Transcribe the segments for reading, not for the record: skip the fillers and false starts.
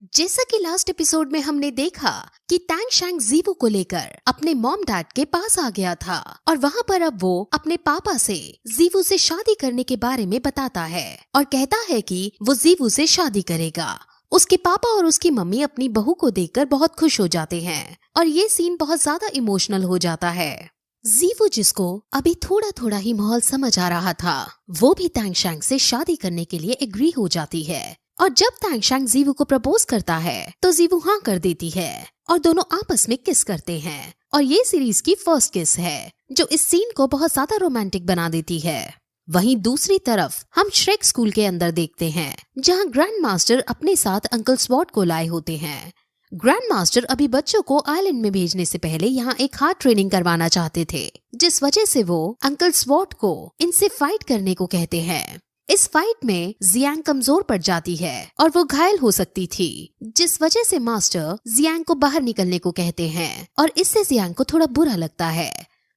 जैसा कि last episode में हमने देखा कि टैंग शैंग जीवू को लेकर अपने मॉम डैड के पास आ गया था और वहाँ पर अब वो अपने पापा से जीवू से शादी करने के बारे में बताता है और कहता है कि वो जीवू से शादी करेगा। उसके पापा और उसकी मम्मी अपनी बहू को देखकर बहुत खुश हो जाते हैं और ये सीन बहुत ज्यादा इमोशनल हो जाता है। जीवू, जिसको अभी थोड़ा थोड़ा ही माहौल समझ आ रहा था, वो भी टैंग शैंग से शादी करने के लिए एग्री हो जाती है और जब टैंग शैंग जीवू को प्रपोज करता है तो जीवू हाँ कर देती है और दोनों आपस में किस करते हैं और ये सीरीज की फर्स्ट किस है जो इस सीन को बहुत ज्यादा रोमांटिक बना देती है। वहीं दूसरी तरफ हम श्रेक स्कूल के अंदर देखते हैं जहां ग्रैंड मास्टर अपने साथ अंकल स्वॉर्ड को लाए होते हैं। ग्रैंड मास्टर अभी बच्चों को आइलैंड में भेजने से पहले यहाँ एक हार्ड ट्रेनिंग करवाना चाहते थे, जिस वजह से वो अंकल स्वॉर्ड को इनसे फाइट करने को कहते हैं। इस फाइट में जियांग कमजोर पड़ जाती है और वो घायल हो सकती थी, जिस वजह से मास्टर जियांग को बाहर निकलने को कहते हैं और इससे जियांग को थोड़ा बुरा लगता है।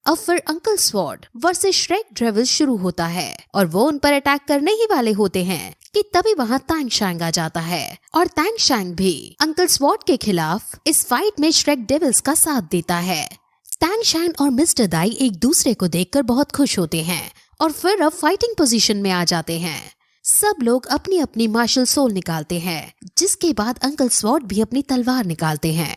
अब फिर uncle sword versus Shrek devils शुरू होता है और वो उन पर अटैक करने ही वाले होते हैं कि तभी वहाँ टैंग शैंग आ जाता है और टैंग शैंग भी अंकल स्वॉर्ड के खिलाफ इस फाइट में श्रेक डेविल्स का साथ देता है। टैंग शैंग और मिस्टर दाई एक दूसरे को देखकर बहुत खुश होते हैं और फिर अब फाइटिंग पोजीशन में आ जाते हैं। सब लोग अपनी अपनी मार्शल सोल निकालते हैं, जिसके बाद अंकल स्वॉर्ड भी अपनी तलवार निकालते हैं।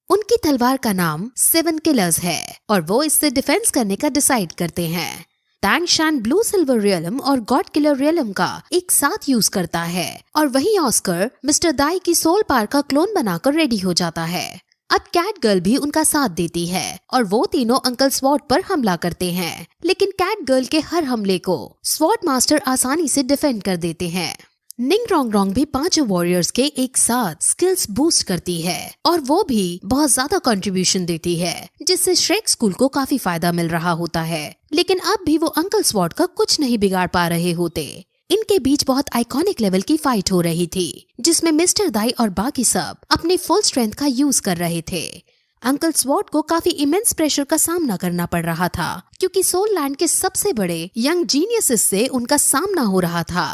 उनकी तलवार का नाम 7 किलर्स है और वो इससे डिफेंस करने का डिसाइड करते हैं। टैंग शैंग ब्लू सिल्वर रियलम और गॉड किलर रियलम का एक साथ यूज करता है और वहीं ऑस्कर मिस्टर दाई की सोल पार का क्लोन बनाकर रेडी हो जाता है। अब कैट गर्ल भी उनका साथ देती है और वो तीनों अंकल स्वॉर्ड पर हमला करते हैं, लेकिन कैट गर्ल के हर हमले को स्वॉर्ड मास्टर आसानी से डिफेंड कर देते हैं। निंग रोंग रोंग भी 5 वॉरियर्स के एक साथ स्किल्स बूस्ट करती है और वो भी बहुत ज्यादा कंट्रीब्यूशन देती है, जिससे श्रेक स्कूल को काफी फायदा मिल रहा होता है। लेकिन अब भी वो अंकल स्वॉर्ड का कुछ नहीं बिगाड़ पा रहे होते। इनके बीच बहुत आइकॉनिक लेवल की फाइट हो रही थी, जिसमें मिस्टर दाई और बाकी सब अपने फुल स्ट्रेंथ का यूज कर रहे थे। अंकल स्वॉर्ड को काफी इमेंस प्रेशर का सामना करना पड़ रहा था, क्योंकि सोल लैंड के सबसे बड़े यंग जीनियसेस से उनका सामना हो रहा था।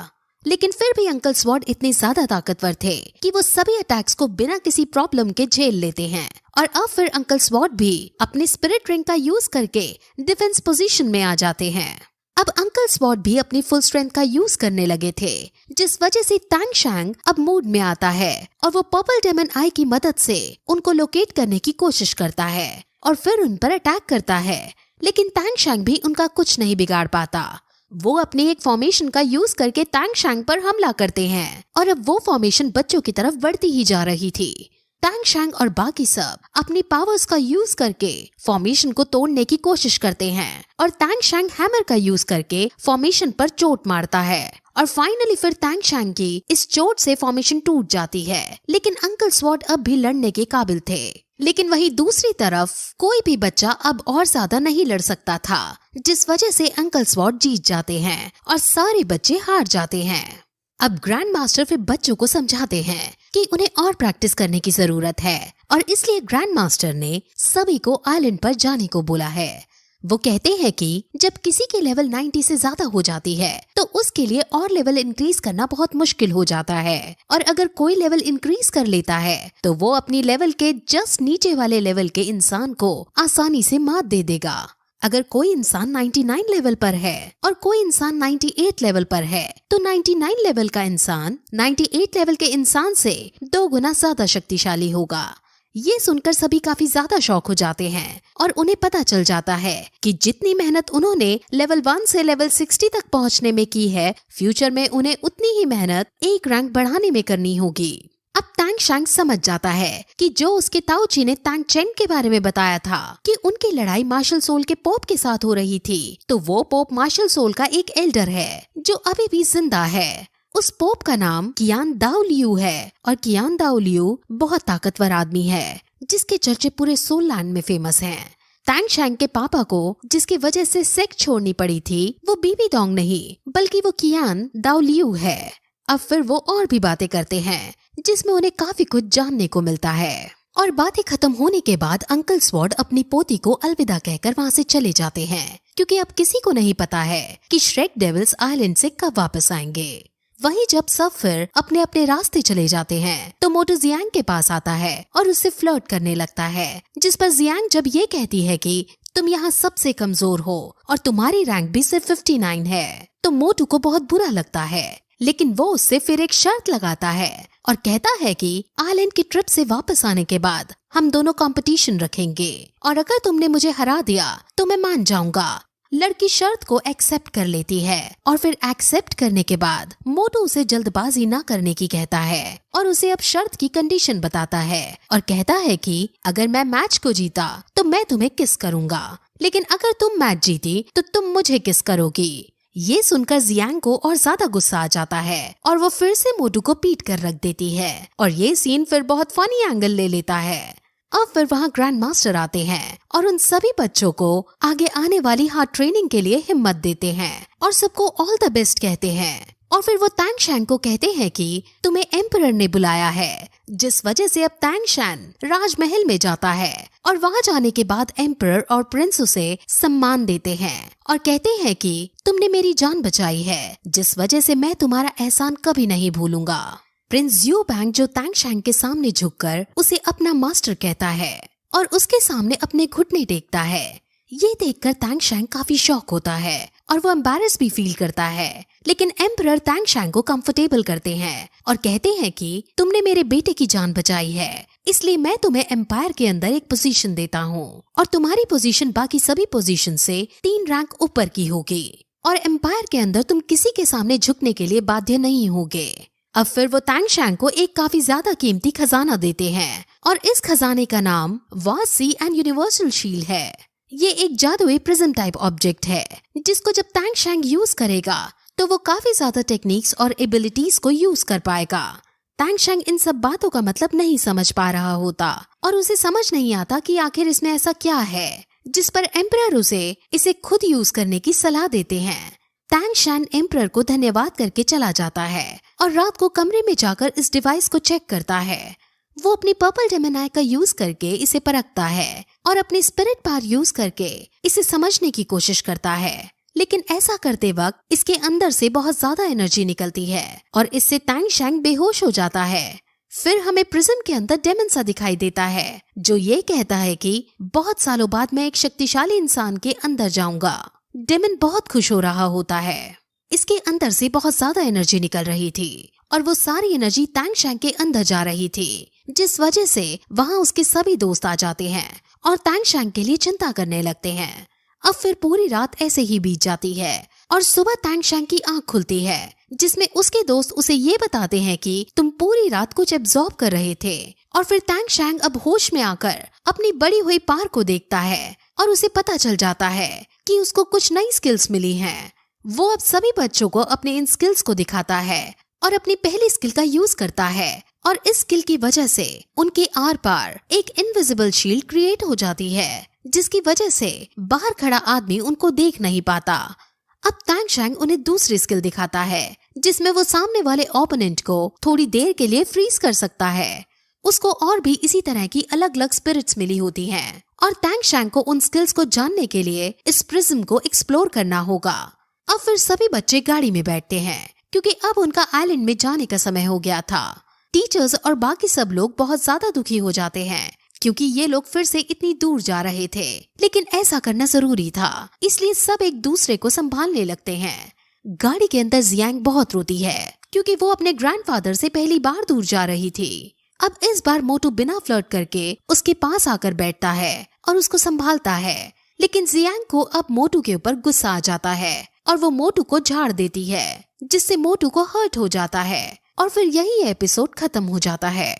लेकिन फिर भी अंकल स्वॉर्ड इतने ज्यादा ताकतवर थे कि वो सभी अटैक्स को बिना किसी प्रॉब्लम के झेल लेते हैं। और अब फिर अंकल स्वॉर्ड भी अपने स्पिरिट रिंग का यूज करके डिफेंस पोजीशन में आ जाते हैं। अब अंकल स्वॉर्ड भी अपनी फुल स्ट्रेंथ का यूज करने लगे थे, जिस वजह से टैंग शैंग अब मूड में आता है और वो पर्पल डेमन आई की मदद से उनको लोकेट करने की कोशिश करता है और फिर उन पर अटैक करता है। लेकिन टैंग शैंग भी उनका कुछ नहीं बिगाड़ पाता। वो अपने एक फॉर्मेशन का यूज करके टैंग शैंग पर हमला करते हैं और अब वो फॉर्मेशन बच्चों की तरफ बढ़ती ही जा रही थी। टैंग शैंग और बाकी सब अपनी पावर्स का यूज करके फॉर्मेशन को तोड़ने की कोशिश करते हैं और टैंग शैंग हैमर का यूज करके फॉर्मेशन पर चोट मारता है और फाइनली फिर टैंग शैंग की इस चोट से फॉर्मेशन टूट जाती है। लेकिन अंकल स्वॉर्ड अब भी लड़ने के काबिल थे। लेकिन वहीं दूसरी तरफ कोई भी बच्चा अब और ज्यादा नहीं लड़ सकता था, जिस वजह से अंकल स्वॉर्ड जीत जाते हैं और सारे बच्चे हार जाते हैं। अब ग्रैंड मास्टर फिर बच्चों को समझाते हैं कि उन्हें और प्रैक्टिस करने की जरूरत है और इसलिए ग्रैंड मास्टर ने सभी को आइलैंड पर जाने को बोला है। वो कहते हैं कि जब किसी की लेवल 90 से ज्यादा हो जाती है तो उसके लिए और लेवल इंक्रीज करना बहुत मुश्किल हो जाता है और अगर कोई लेवल इंक्रीज कर लेता है तो वो अपनी लेवल के जस्ट नीचे वाले लेवल के इंसान को आसानी से मात दे देगा। अगर कोई इंसान 99 लेवल पर है और कोई इंसान 98 लेवल पर है तो 99 लेवल का इंसान 98 लेवल के इंसान से 2 गुना ज्यादा शक्तिशाली होगा। ये सुनकर सभी काफी ज्यादा शॉक हो जाते हैं और उन्हें पता चल जाता है कि जितनी मेहनत उन्होंने लेवल 1 से लेवल 60 तक पहुंचने में की है, फ्यूचर में उन्हें उतनी ही मेहनत एक रैंक बढ़ाने में करनी होगी। अब टैंग शैंग समझ जाता है कि जो उसके ताऊची ने टैंग चेन के बारे में बताया था कि उनकी लड़ाई मार्शल सोल के पोप के साथ हो रही थी, तो वो पोप मार्शल सोल का एक एल्डर है जो अभी भी जिंदा है। उस पोप का नाम कियान दाओ लियू है और कियान दाओ लियू बहुत ताकतवर आदमी है, जिसके चर्चे पूरे सोल लैंड में फेमस हैं। टैंग शैंग के पापा को जिसकी वजह से सेक्ट छोड़नी पड़ी थी, वो बीबी डोंग नहीं बल्कि वो कियान दाओ लियू है। अब फिर वो और भी बातें करते हैं, जिसमें उन्हें काफी कुछ जानने को मिलता है। और बातें खत्म होने के बाद अंकल स्वॉर्ड अपनी पोती को अलविदा कहकर वहाँ से चले जाते हैं, क्योंकि अब किसी को नहीं पता है कि श्रेक डेविल्स आइलैंड से कब वापस आएंगे। वहीं जब सब फिर अपने अपने रास्ते चले जाते हैं तो मोटू जियांग के पास आता है और उससे फ्लर्ट करने लगता है, जिस पर जियांग जब ये कहती है कि तुम यहाँ सबसे कमजोर हो और तुम्हारी रैंक भी सिर्फ 59 है, तो मोटू को बहुत बुरा लगता है। लेकिन वो उससे फिर एक शर्त लगाता है और कहता है कि आइलैंड की ट्रिप से वापस आने के बाद हम दोनों कंपटीशन रखेंगे और अगर तुमने मुझे हरा दिया तो मैं मान जाऊंगा। लड़की शर्त को एक्सेप्ट कर लेती है और फिर एक्सेप्ट करने के बाद मोटू उसे जल्दबाजी ना करने की कहता है और उसे अब शर्त की कंडीशन बताता है और कहता है कि अगर मैं मैच को जीता तो मैं तुम्हें किस करूंगा, लेकिन अगर तुम मैच जीती तो तुम मुझे किस करोगी। ये सुनकर जियांग को और ज्यादा गुस्सा आ जाता है और वो फिर से मोटू को पीट कर रख देती है और ये सीन फिर बहुत फनी एंगल ले लेता है। अब फिर वहाँ ग्रैंड मास्टर आते हैं और उन सभी बच्चों को आगे आने वाली हार्ड ट्रेनिंग के लिए हिम्मत देते हैं और सबको ऑल द बेस्ट कहते हैं। और फिर वो तैंगशैन को कहते हैं कि तुम्हें एम्परर ने बुलाया है, जिस वजह से अब तैंगशैन राजमहल में जाता है और वहाँ जाने के बाद एम्परर और प्रिंस उसे सम्मान देते हैं और कहते हैं कि तुमने मेरी जान बचाई है, जिस वजह से मैं तुम्हारा एहसान कभी नहीं भूलूंगा। प्रिंस यू बैंग जो तैंगशैन के सामने झुककर उसे अपना मास्टर कहता है और उसके सामने अपने घुटने टेकता है। ये देखकर तैंगशैन काफी शॉक होता है और वो एम्बैरेस भी फील करता है, लेकिन एम्परर तैंगशैन को कंफर्टेबल करते हैं और कहते हैं कि तुमने मेरे बेटे की जान बचाई है, इसलिए मैं तुम्हें एम्पायर के अंदर एक पोजीशन देता हूँ और तुम्हारी पोजीशन बाकी सभी पोजीशन से 3 रैंक ऊपर की होगी और एम्पायर के अंदर तुम किसी के सामने झुकने के लिए बाध्य नहीं होगे। अब फिर वो तैंगशैन को एक काफी ज्यादा कीमती खजाना देते हैं और इस खजाने का नाम vast sea and universal shield है। ये एक जादुई प्रिज्म टाइप ऑब्जेक्ट है जिसको जब तैंगशैन यूज करेगा तो वो काफी ज्यादा टेक्निक्स और एबिलिटीज को यूज कर पाएगा। तैंगशैन इन सब बातों का मतलब नहीं समझ पा रहा होता और उसे समझ नहीं आता कि आखिर इसमें ऐसा क्या है, जिस पर एम्परर उसे इसे खुद यूज करने की सलाह देते हैं। तैंगशैन एम्परर को धन्यवाद करके चला जाता है और रात को कमरे में जाकर इस डिवाइस को चेक करता है। वो अपनी पर्पल जेमिनी का यूज करके इसे परखता है और अपनी स्पिरिट पावर यूज करके इसे समझने की कोशिश करता है, लेकिन ऐसा करते वक्त इसके अंदर से बहुत ज्यादा एनर्जी निकलती है और इससे तैंगशैन बेहोश हो जाता है। फिर हमें प्रिज्म के अंदर डेमन सा दिखाई देता है जो ये कहता है कि बहुत सालों बाद मैं एक शक्तिशाली इंसान के अंदर जाऊंगा। डेमन बहुत खुश हो रहा होता है, इसके अंदर से बहुत ज्यादा एनर्जी निकल रही थी और वो सारी एनर्जी तैंगशैन के अंदर जा रही थी, जिस वजह से वहाँ उसके सभी दोस्त आ जाते हैं और तैंगशैन के लिए चिंता करने लगते हैं। अब फिर पूरी रात ऐसे ही बीत जाती है और सुबह तैंगशैन की आंख खुलती है जिसमें उसके दोस्त उसे ये बताते हैं कि तुम पूरी रात कुछ एब्जॉर्ब कर रहे थे। और फिर तैंगशैन अब होश में आकर अपनी बड़ी हुई पार को देखता है और उसे पता चल जाता है कि उसको कुछ नई स्किल्स मिली हैं। वो अब सभी बच्चों को अपने इन स्किल्स को दिखाता है और अपनी पहली स्किल का यूज करता है और इस स्किल की वजह से उनके आर पार एक इनविजिबल शील्ड क्रिएट हो जाती है, जिसकी वजह से बाहर खड़ा आदमी उनको देख नहीं पाता। अब तैंगशैन उन्हें दूसरी स्किल दिखाता है जिसमें वो सामने वाले ओपोनेंट को थोड़ी देर के लिए फ्रीज कर सकता है। उसको और भी इसी तरह की अलग अलग स्पिरिट्स मिली होती हैं और तैंगशैन को उन स्किल्स को जानने के लिए इस प्रिज्म को एक्सप्लोर करना होगा। अब फिर सभी बच्चे गाड़ी में बैठते हैं क्योंकि अब उनका आइलैंड में जाने का समय हो गया था। टीचर्स और बाकी सब लोग बहुत ज्यादा दुखी हो जाते हैं क्योंकि ये लोग फिर से इतनी दूर जा रहे थे, लेकिन ऐसा करना जरूरी था, इसलिए सब एक दूसरे को संभालने लगते हैं। गाड़ी के अंदर जियांग बहुत रोती है क्योंकि वो अपने ग्रैंडफादर से पहली बार दूर जा रही थी। अब इस बार मोटू बिना फ्लर्ट करके उसके पास आकर बैठता है और उसको संभालता है, लेकिन जियांग को अब मोटू के ऊपर गुस्सा आ जाता है और वो मोटू को झाड़ देती है, जिससे मोटू को हर्ट हो जाता है और फिर यही एपिसोड खत्म हो जाता है।